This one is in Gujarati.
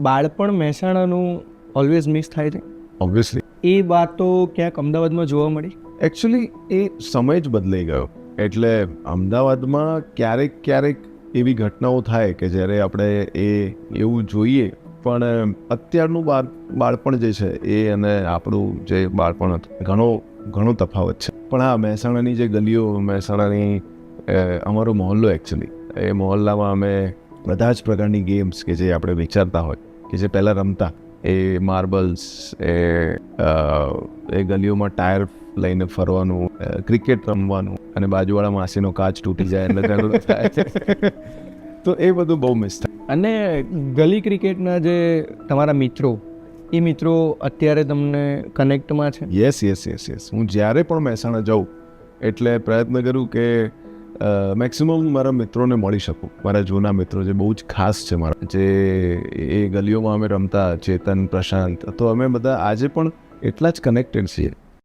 બાળપણ મહેસાણાનું ઓલવેઝ મિસ થાય છે. ઓબ્વિયસલી એ વાતો ક્યાંક અમદાવાદમાં જોવા મળી. એકચ્યુઅલી એ સમય જ બદલાઈ ગયો. એટલે અમદાવાદમાં ક્યારેક એવી ઘટનાઓ થાય કે જ્યારે આપણે એવું જોઈએ, પણ અત્યારનું બાળપણ જે છે એ અને આપણું જે બાળપણ હતું ઘણો તફાવત છે. પણ હા, મહેસાણાની જે ગલીઓ, મહેસાણાની અમારો મહોલ્લો, એકચ્યુઅલી એ મહોલ્લામાં અમે બધા જ પ્રકારની ગેમ્સ કે જે આપણે વિચારતા હોય કે જે પહેલાં રમતા, એ માર્બલ્સ, એ ગલીઓમાં ટાયર લઈને ફરવાનું, ક્રિકેટ રમવાનું, અને બાજુવાળા માસીનો કાચ તૂટી જાય એટલે ઝઘડો થાય. તો એ બધું બહુ મિસ થાય. અને ગલી ક્રિકેટના જે તમારા મિત્રો, એ મિત્રો અત્યારે તમને કનેક્ટમાં છે? યસ. હું જ્યારે પણ મહેસાણા જાઉં એટલે પ્રયત્ન કરું કે મેક્સિમમ મારા મિત્રોને મળી શકું. મારા જૂના મિત્રો જે બહુ જ ખાસ છે મારા, જે એ ગલીઓમાં અમે રમતા, ચેતન, પ્રશાંત, તો અમે બધા આજે પણ એટલા જ કનેક્ટેડ છીએ.